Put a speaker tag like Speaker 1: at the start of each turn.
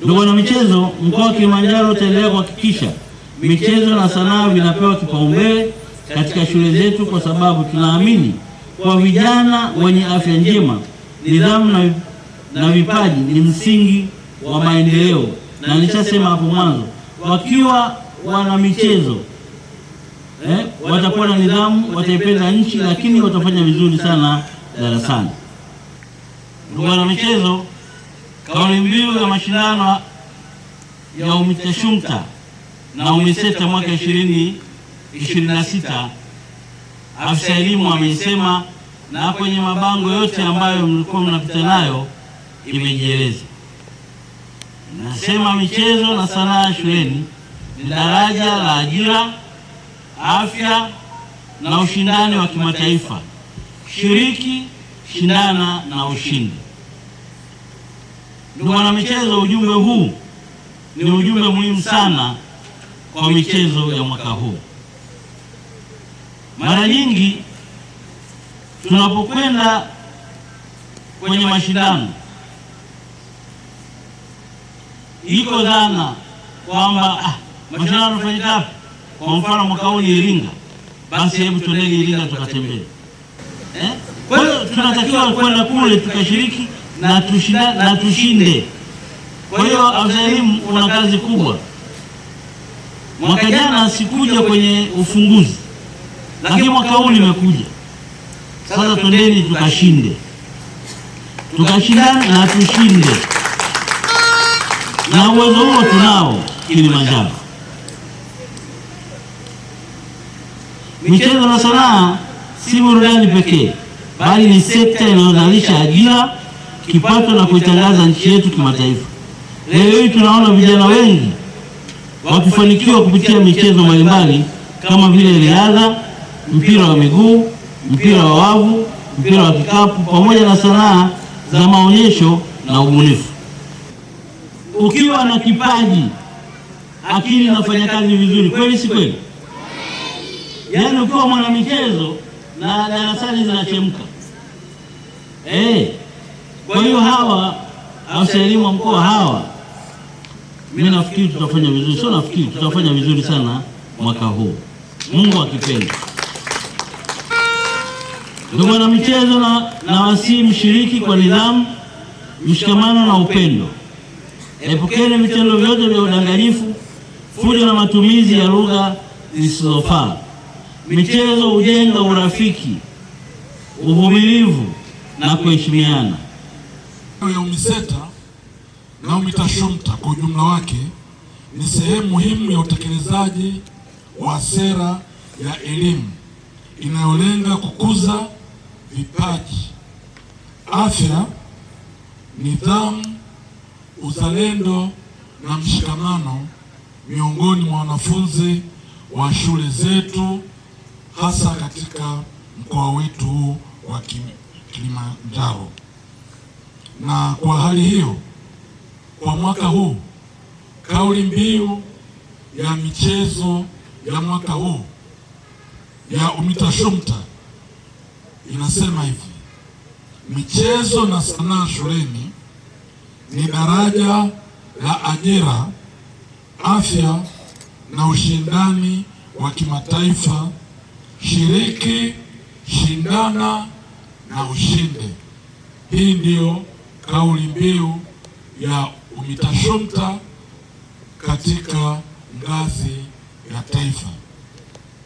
Speaker 1: Ndugu wana michezo, mkoa wa Kilimanjaro utaendelea kuhakikisha michezo na sanaa vinapewa kipaumbele katika shule zetu, kwa sababu tunaamini kwa vijana wenye afya njema, nidhamu na vipaji ni msingi wa maendeleo. Na nilishasema hapo mwanzo, wakiwa wana michezo watakuwa na nidhamu, wataipenda nchi, lakini watafanya vizuri sana darasani. Ndugu wana michezo, kauli mbiu ya mashindano ya UMITASHUMTA na UMISETA mwaka 2026 afisa elimu ameisema, na kwenye mabango yote ambayo mlikuwa mnapita nayo imejieleza. Nasema michezo na sanaa shuleni ni daraja la ajira, afya na ushindani wa kimataifa. Shiriki, shindana na ushindi. Ndugu wana michezo, ujumbe huu ni ujumbe muhimu sana kwa michezo ya mwaka huu. Mara nyingi tunapokwenda kwenye mashindano, iko dhana kwamba mashindano yanafanyika hapa, kwa mfano mwaka huu ni Iringa, basi hebu tuendeni Iringa tukatembee. Kwa hiyo tunatakiwa kwenda kule tukashiriki na tushinde. Kwa hiyo afisa elimu una kazi kubwa. Mwaka jana sikuja kwenye ufunguzi, lakini mwaka huu nimekuja. Sasa twendeni tukashinde, tukashindane na tushinde, na uwezo huo tunao Kilimanjaro. Michezo na sanaa si burudani pekee, bali ni sekta inayozalisha ajira, kipato na kuitangaza nchi yetu kimataifa. Leo hii tunaona vijana wengi wakifanikiwa kupitia michezo mbalimbali kama vile riadha, mpira wa miguu, mpira wa wavu, mpira wa kikapu, pamoja na sanaa za maonyesho na ubunifu. Ukiwa na kipaji, akili inafanya kazi vizuri, kweli si kweli? Yaani ukiwa mwana michezo na darasani zinachemka. Kwa hiyo hawa afisa elimu wa mkoa hawa, mimi nafikiri tutafanya vizuri, sio nafikiri, tutafanya vizuri sana mwaka huu, Mungu akipenda. Ndugu wana michezo, na wasihi mshiriki kwa nidhamu, mshikamano na upendo. Epukeni vitendo vyote vya udanganyifu, fujo na matumizi ya lugha zisizofaa. Michezo hujenga urafiki, uvumilivu na kuheshimiana.
Speaker 2: Ya UMISETA na UMITASHUMTA kwa ujumla wake ni sehemu muhimu ya utekelezaji wa sera ya elimu inayolenga kukuza vipaji, afya, nidhamu, uzalendo na mshikamano miongoni mwa wanafunzi wa shule zetu, hasa katika mkoa wetu wa Kilimanjaro. Na kwa hali hiyo, kwa mwaka huu, kauli mbiu ya michezo ya mwaka huu ya UMITASHUMTA inasema hivi: michezo na sanaa shuleni ni daraja la ajira, afya na ushindani wa kimataifa. Shiriki, shindana na ushinde. Hii ndiyo kauli mbiu ya UMITASHUMTA katika ngazi ya taifa.